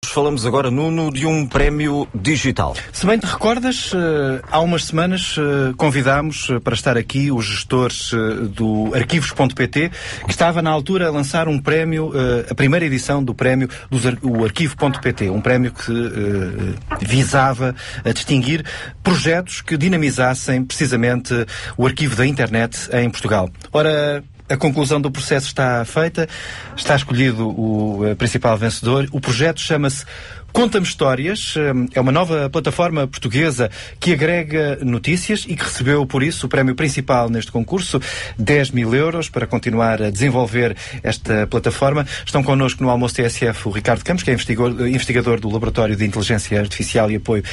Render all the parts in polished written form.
Falamos agora, Nuno, de um prémio digital. Se bem te recordas, há umas semanas convidámos para estar aqui os gestores do Arquivos.pt, que estava na altura a lançar um prémio, a primeira edição do prémio do Arquivo.pt, um prémio que visava a distinguir projetos que dinamizassem precisamente o arquivo da internet em Portugal. Ora, a conclusão do processo está feita, está escolhido o principal vencedor. O projeto chama-se Conta-me Histórias, é uma nova plataforma portuguesa que agrega notícias e que recebeu, por isso, o prémio principal neste concurso, 10 mil euros, para continuar a desenvolver esta plataforma. Estão connosco no Almoço TSF o Ricardo Campos, que é investigador do Laboratório de Inteligência Artificial e Apoio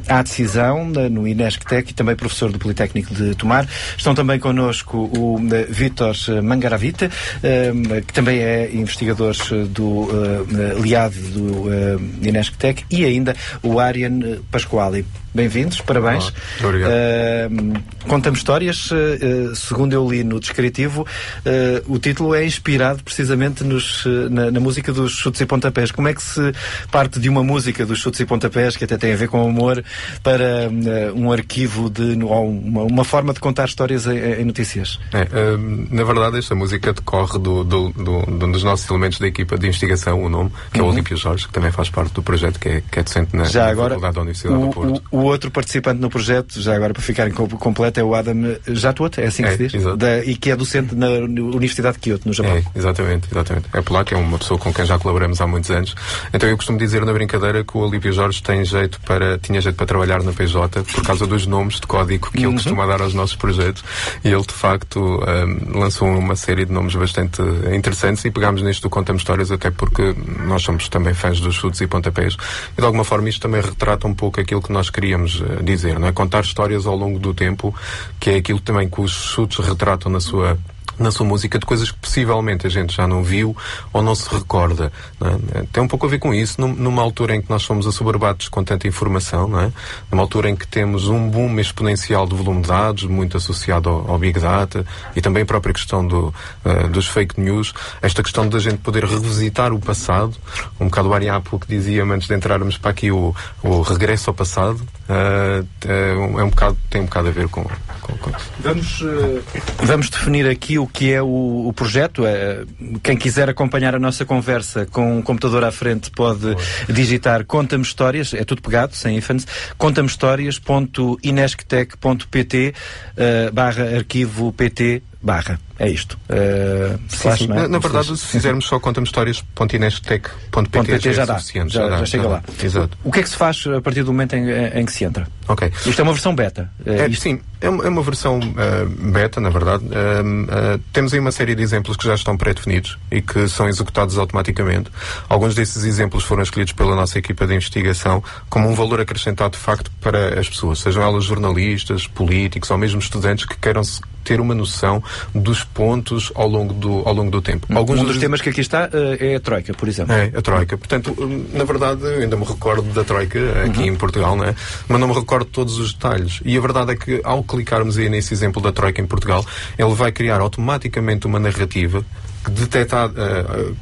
à Decisão, no INESC-TEC, e também professor do Politécnico de Tomar. Estão também connosco o Vítor Mangaravita, que também é investigador do LIAD do INESC-TEC, e ainda o Arian Pasquali. Bem-vindos, parabéns. Olá, obrigado. Conta-me Histórias, segundo eu li no descritivo, o título é inspirado precisamente na música dos Chutes e Pontapés. Como é que se parte de uma música dos Chutes e Pontapés, que até tem a ver com amor, para um arquivo, ou uma forma de contar histórias em notícias? Na verdade, esta música decorre de um dos nossos elementos da equipa de investigação, o nome, que é o Olímpio Jorge, que também faz parte do projeto, que é docente na Faculdade da Universidade do Porto. O outro participante no projeto, já agora para ficarem completo, é o Adam Jatuot, é assim que se diz? E que é docente na Universidade de Kyoto, no Japão. Exatamente. É polaco, é uma pessoa com quem já colaboramos há muitos anos. Então eu costumo dizer na brincadeira que o Olímpio Jorge tinha jeito para trabalhar na PJ por causa dos nomes de código que ele costuma dar aos nossos projetos, e ele de facto lançou uma série de nomes bastante interessantes, e pegámos nisto do Conta-me Histórias até porque nós somos também fãs dos Chutes e Pontapés, e de alguma forma isto também retrata um pouco aquilo que nós queríamos dizer, não é? Contar histórias ao longo do tempo, que é aquilo também que os Chutes retratam na sua música, de coisas que possivelmente a gente já não viu ou não se recorda, não é? Tem um pouco a ver com isso, numa altura em que nós somos assoberbados com tanta informação, não é? Numa altura em que temos um boom exponencial de volume de dados, muito associado ao Big Data, e também a própria questão dos fake news, esta questão da gente poder revisitar o passado, um bocado o Ari há pouco dizia antes de entrarmos para aqui o regresso ao passado, tem um bocado a ver com isso. Vamos definir aqui o que é o projeto. Quem quiser acompanhar a nossa conversa com um computador à frente pode digitar Conta-me Histórias, é tudo pegado, sem ífanes, contamehistórias.inesctec.pt /arquivo pt/ É isto. Sim. Na verdade, se fizermos só contamehistórias.inesctec.pt já dá. Suficiente. Já chega lá. Exato. O que é que se faz a partir do momento em que se entra? Ok. Isto é uma versão beta. Sim, é uma versão beta, na verdade. Temos aí uma série de exemplos que já estão pré-definidos e que são executados automaticamente. Alguns desses exemplos foram escolhidos pela nossa equipa de investigação como um valor acrescentado de facto para as pessoas, sejam elas jornalistas, políticos ou mesmo estudantes que queiram ter uma noção dos pontos ao longo do tempo. Um dos temas que aqui está é a Troika, por exemplo. É, a Troika. Portanto, na verdade, eu ainda me recordo da Troika aqui em Portugal, não é? Mas não me recordo de todos os detalhes. E a verdade é que, ao clicarmos aí nesse exemplo da Troika em Portugal, ele vai criar automaticamente uma narrativa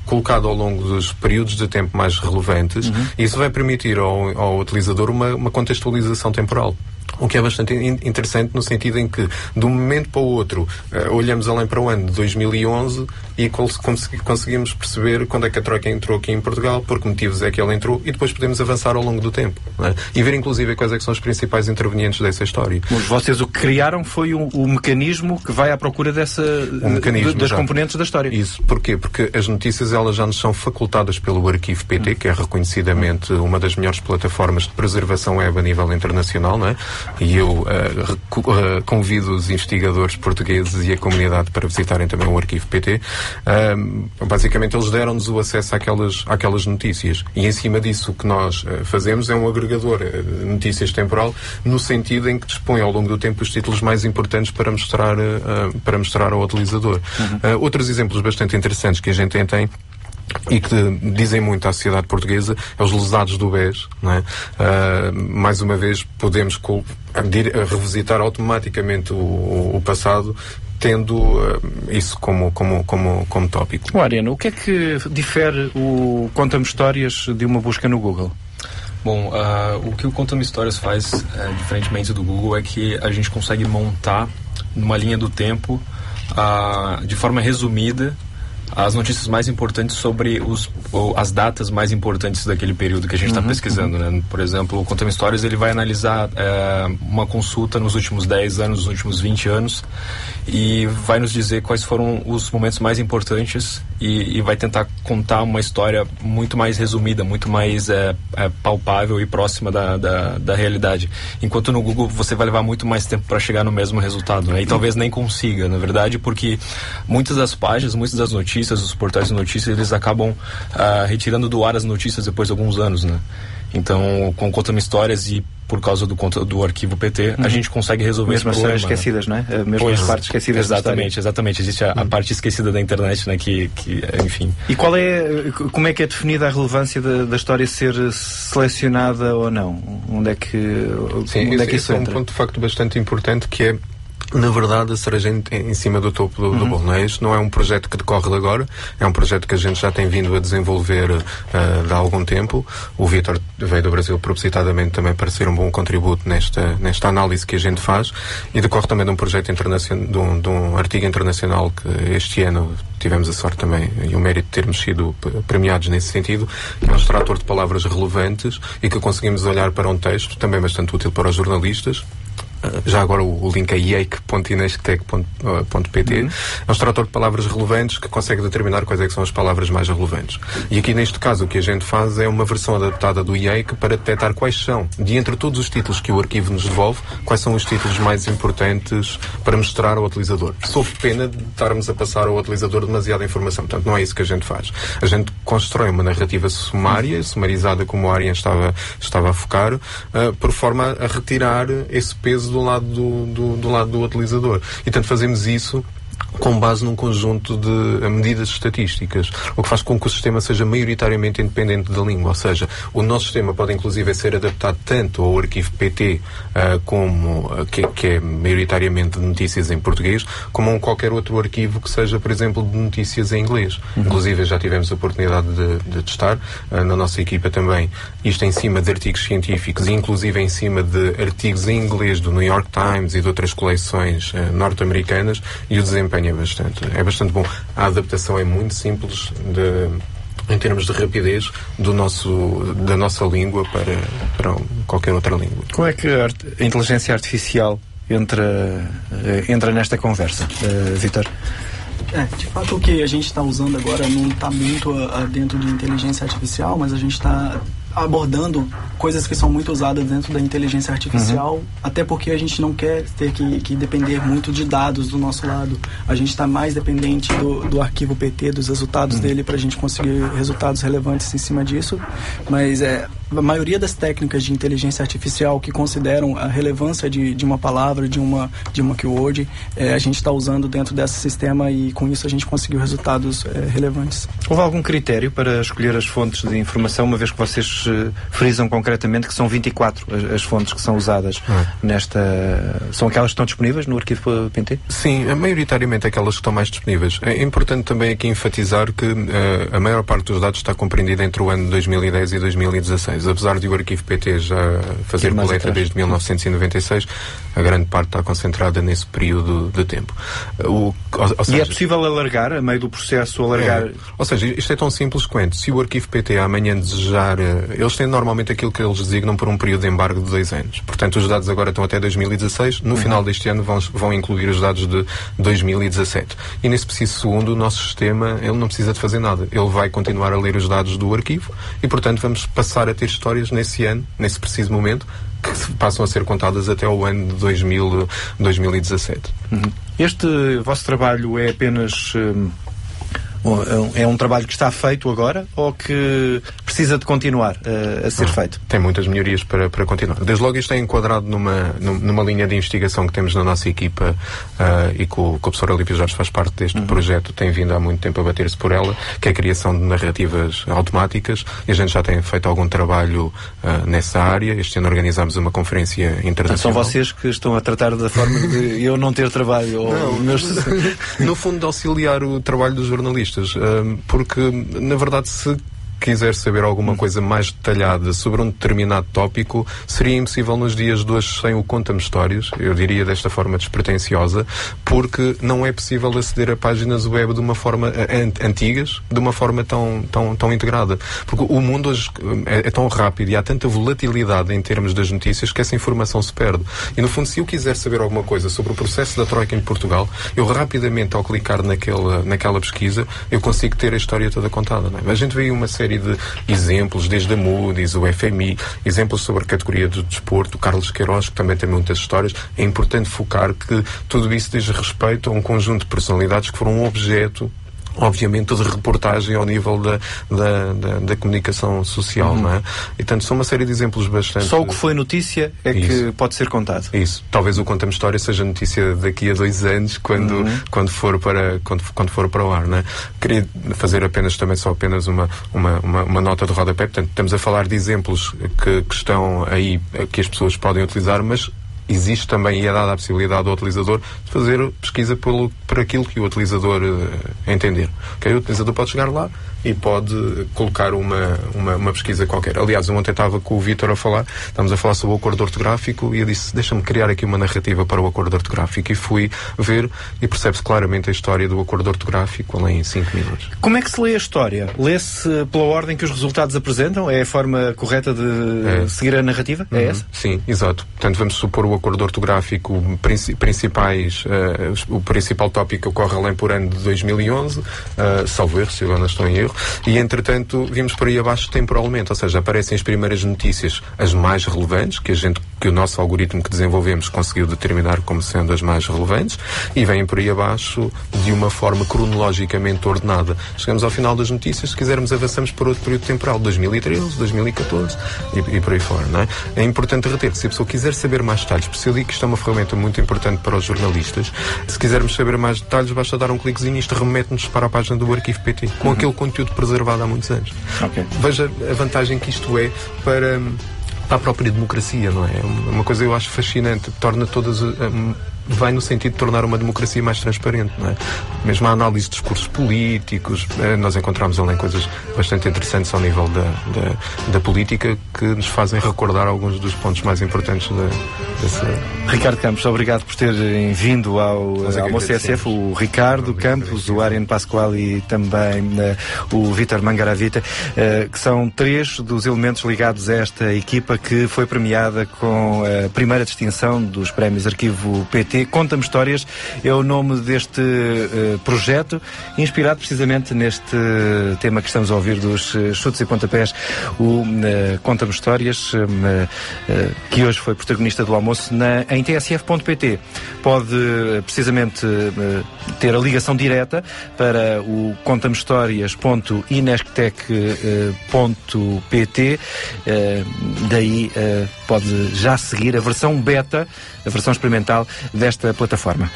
colocado ao longo dos períodos de tempo mais relevantes, e isso vai permitir ao utilizador uma contextualização temporal. O que é bastante interessante no sentido em que, de um momento para o outro, olhamos além para o ano de 2011 e conseguimos perceber quando é que a Troika entrou aqui em Portugal, por que motivos é que ela entrou, e depois podemos avançar ao longo do tempo, não é? E ver inclusive quais é que são os principais intervenientes dessa história. Mas vocês o que criaram foi o mecanismo que vai à procura das componentes da história. Isso. Porquê? Porque as notícias elas já nos são facultadas pelo Arquivo.pt, que é reconhecidamente uma das melhores plataformas de preservação web a nível internacional, não é? E eu convido os investigadores portugueses e a comunidade para visitarem também o Arquivo.pt. Basicamente eles deram-nos o acesso àquelas notícias, e em cima disso o que nós fazemos é um agregador de notícias temporal, no sentido em que dispõe ao longo do tempo os títulos mais importantes para mostrar ao utilizador. Outros exemplos bastante interessantes que a gente tem e que dizem muito à sociedade portuguesa é os lesados do BES, não é? Mais uma vez podemos revisitar automaticamente o passado tendo isso como tópico. Ariano, o que é que difere o Conta-me Histórias de uma busca no Google? Bom, o que o Conta-me Histórias faz, diferentemente do Google, é que a gente consegue montar numa linha do tempo, de forma resumida, as notícias mais importantes sobre as datas mais importantes daquele período que a gente está pesquisando, né? Por exemplo, o Conta-me Histórias, ele vai analisar uma consulta nos últimos 10 anos, nos últimos 20 anos, e vai nos dizer quais foram os momentos mais importantes e vai tentar contar uma história muito mais resumida, muito mais palpável e próxima da realidade. Enquanto no Google você vai levar muito mais tempo para chegar no mesmo resultado, né? E talvez nem consiga, na verdade, porque muitas das páginas, muitas das notícias, os portais de notícias, eles acabam retirando do ar as notícias depois de alguns anos, né? Então, com Conta-me Histórias e por causa do arquivo PT, a gente consegue resolver esse problema. Mesmo as esquecidas, né? Mesmo as partes esquecidas. Exatamente. Existe a parte esquecida da internet, né? Que enfim. E como é que é definida a relevância da história ser selecionada ou não? Onde é que isso entra? É um ponto de facto bastante importante, que é, na verdade, a cereja em cima do topo do bolo, não é? Isto não é um projeto que decorre de agora, é um projeto que a gente já tem vindo a desenvolver há algum tempo. O Vítor veio do Brasil propositadamente também para ser um bom contributo nesta análise que a gente faz, e decorre também de um projeto internacional, de um artigo internacional que este ano tivemos a sorte também e o mérito de termos sido premiados nesse sentido, que é um extrator de palavras relevantes e que conseguimos olhar para um texto também bastante útil para os jornalistas. Já agora o link é iake.inesctec.pt. É um extrator de palavras relevantes que consegue determinar quais é que são as palavras mais relevantes. E aqui neste caso o que a gente faz é uma versão adaptada do iake para detectar quais são, de entre todos os títulos que o arquivo nos devolve, quais são os títulos mais importantes para mostrar ao utilizador, sob pena de estarmos a passar ao utilizador demasiada informação. Portanto, não é isso que a gente faz. A gente constrói uma narrativa sumarizada, como a Ariane estava a focar, por forma a retirar esse peso do lado do utilizador. E tanto fazemos isso com base num conjunto de medidas estatísticas, o que faz com que o sistema seja maioritariamente independente da língua. Ou seja, o nosso sistema pode inclusive ser adaptado tanto ao arquivo PT, que é maioritariamente de notícias em português, como a qualquer outro arquivo que seja, por exemplo, de notícias em inglês. Inclusive já tivemos a oportunidade de testar na nossa equipa também isto em cima de artigos científicos e inclusive em cima de artigos em inglês do New York Times e de outras coleções norte-americanas, e o desempenho é bastante bom. A adaptação é muito simples em termos de rapidez da nossa língua para qualquer outra língua. Como é que a inteligência artificial entra nesta conversa, Vítor? De fato, o que a gente está usando agora não está muito dentro de inteligência artificial, mas a gente está abordando coisas que são muito usadas dentro da inteligência artificial, até porque a gente não quer ter que depender muito de dados do nosso lado. A gente está mais dependente do arquivo PT, dos resultados dele, para a gente conseguir resultados relevantes em cima disso. Mas a maioria das técnicas de inteligência artificial que consideram a relevância de uma palavra, de uma keyword, a gente está usando dentro desse sistema, e com isso a gente conseguiu resultados relevantes. Houve algum critério para escolher as fontes de informação, uma vez que vocês frisam concretamente que são 24 as fontes que são usadas são aquelas que estão disponíveis no arquivo PT? Sim, maioritariamente aquelas que estão mais disponíveis. É importante também aqui enfatizar que a maior parte dos dados está compreendida entre o ano de 2010 e 2016. Apesar de o arquivo PT já fazer coleta desde 1996, a grande parte está concentrada nesse período de tempo. E é possível alargar, a meio do processo, Ou seja, isto é tão simples quanto, se o arquivo PT amanhã desejar... Eles têm normalmente aquilo que eles designam por um período de embargo de 2 anos. Portanto, os dados agora estão até 2016. No final deste ano vão incluir os dados de 2017. E nesse preciso segundo, o nosso sistema, ele não precisa de fazer nada. Ele vai continuar a ler os dados do arquivo e, portanto, vamos passar a ter histórias nesse ano, nesse preciso momento, que passam a ser contadas até o ano de 2017. Este vosso trabalho é apenas... é um trabalho que está feito agora, ou que precisa de continuar a ser feito? Tem muitas melhorias para continuar. Desde logo isto é enquadrado numa linha de investigação que temos na nossa equipa e que o professor Alípio Jorge faz parte deste projeto, tem vindo há muito tempo a bater-se por ela, que é a criação de narrativas automáticas, e a gente já tem feito algum trabalho nessa área. Este ano organizámos uma conferência internacional. São vocês que estão a tratar da forma de eu não ter trabalho? No fundo, de auxiliar o trabalho dos jornalistas, porque, na verdade, se quiser saber alguma coisa mais detalhada sobre um determinado tópico, seria impossível nos dias de hoje sem o Conta-me Histórias, eu diria desta forma despretensiosa, porque não é possível aceder a páginas web de uma forma antigas, de uma forma tão integrada. Porque o mundo hoje é tão rápido e há tanta volatilidade em termos das notícias que essa informação se perde. E, no fundo, se eu quiser saber alguma coisa sobre o processo da Troika em Portugal, eu rapidamente, ao clicar naquela pesquisa, eu consigo ter a história toda contada. Não é? A gente vê uma série de exemplos, desde a Moody's, o FMI, exemplos sobre a categoria do desporto, o Carlos Queiroz, que também tem muitas histórias. É importante focar que tudo isso diz respeito a um conjunto de personalidades que foram objeto, obviamente, de reportagem ao nível da comunicação social, não é? E, portanto, são uma série de exemplos bastante... Só o que foi notícia é que pode ser contado. Isso. Talvez o Conta-me História seja notícia daqui a 2 anos, quando for para o ar, não é? Queria fazer apenas uma nota de rodapé. Portanto, estamos a falar de exemplos que estão aí, que as pessoas podem utilizar, mas existe também, e é dada a possibilidade ao utilizador de fazer pesquisa por aquilo que o utilizador entender. Okay? O utilizador pode chegar lá e pode colocar uma pesquisa qualquer. Aliás, eu ontem estava com o Vítor estávamos a falar sobre o acordo ortográfico, e eu disse, deixa-me criar aqui uma narrativa para o acordo ortográfico, e fui ver e percebe-se claramente a história do acordo ortográfico em 5 minutos. Como é que se lê a história? Lê-se pela ordem que os resultados apresentam? É a forma correta de seguir a narrativa? É essa? Sim, exato. Portanto, vamos supor o acordo ortográfico, o principal tópico ocorre além por ano de 2011, salvo erro, se eu não estou em erro, e entretanto vimos por aí abaixo temporalmente, ou seja, aparecem as primeiras notícias, as mais relevantes, que o nosso algoritmo que desenvolvemos conseguiu determinar como sendo as mais relevantes, e vêm por aí abaixo de uma forma cronologicamente ordenada. Chegamos ao final das notícias, se quisermos avançamos para outro período temporal, 2013, 2014 e por aí fora, não é? É importante reter que se a pessoa quiser saber mais detalhes, porque eu digo que isto é uma ferramenta muito importante para os jornalistas, se quisermos saber mais detalhes, basta dar um cliquezinho e isto remete-nos para a página do Arquivo PT, com aquele conteúdo preservado há muitos anos. Okay. Veja a vantagem que isto é para a própria democracia, não é? É uma coisa que eu acho fascinante, torna todas... vai no sentido de tornar uma democracia mais transparente, não é? Mesmo a análise de discursos políticos, nós encontramos além coisas bastante interessantes ao nível da política que nos fazem recordar alguns dos pontos mais importantes dessa... Ricardo Campos, obrigado por terem vindo ao Almoço TSF, o Ricardo Campos, o Ariane Pascoal e também o Vítor Mangaravita, que são 3 dos elementos ligados a esta equipa que foi premiada com a primeira distinção dos prémios Arquivo PT. Conta-me Histórias é o nome deste projeto, inspirado precisamente neste tema que estamos a ouvir dos chutes e pontapés, o Conta-me Histórias, que hoje foi protagonista do almoço em tsf.pt. Pode precisamente ter a ligação direta para o contamehistorias.inesctec.pt. Daí pode já seguir a versão beta, a versão experimental desta plataforma.